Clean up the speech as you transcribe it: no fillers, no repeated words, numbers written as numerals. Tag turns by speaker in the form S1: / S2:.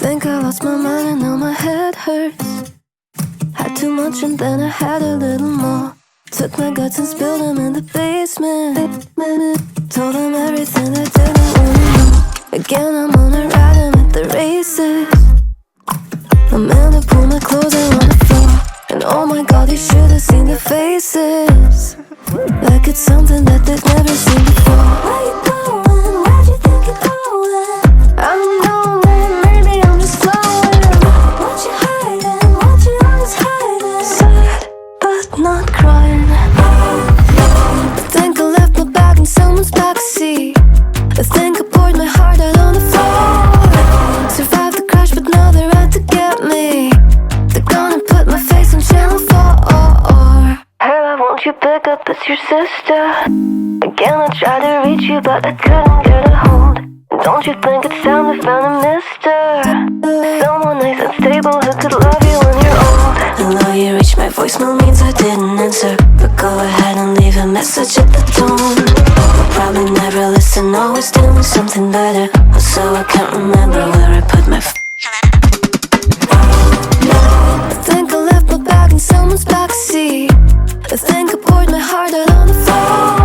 S1: think I lost my mind and now my head hurts. Had too much and then I had a little more. Took my guts and spilled them in the basement. Told them everything that didn't want to know. Again I'm on a ride, I'm at the races. The man who pulled my clothes out on the floor. And oh my god, you should have seen the faces. Like it's something that they've never seen before. Where you going? Where'd you think you're going? I don't know, man, maybe I'm just flowing. What you hiding? What you always hiding? Sad, but not crying. I think I left my bag in someone's backseat. I think I poured my heart out on the floor. Survived the crash, but now they're out to get me. They're gonna put my face on channel 4. Hey, why won't you pick up? It's your sister. Again, I tried to reach you, but I couldn't get a hold. And don't you think it's time we found a mister? Someone nice and stable who could love you when you're old. I know you reached my voicemail means I didn't answer, but go ahead and leave a message at the tone. I'll probably never listen, always doing something better. Also, I can't remember where I put my I think I left my bag in someone's backseat. I think I poured my heart out on the floor.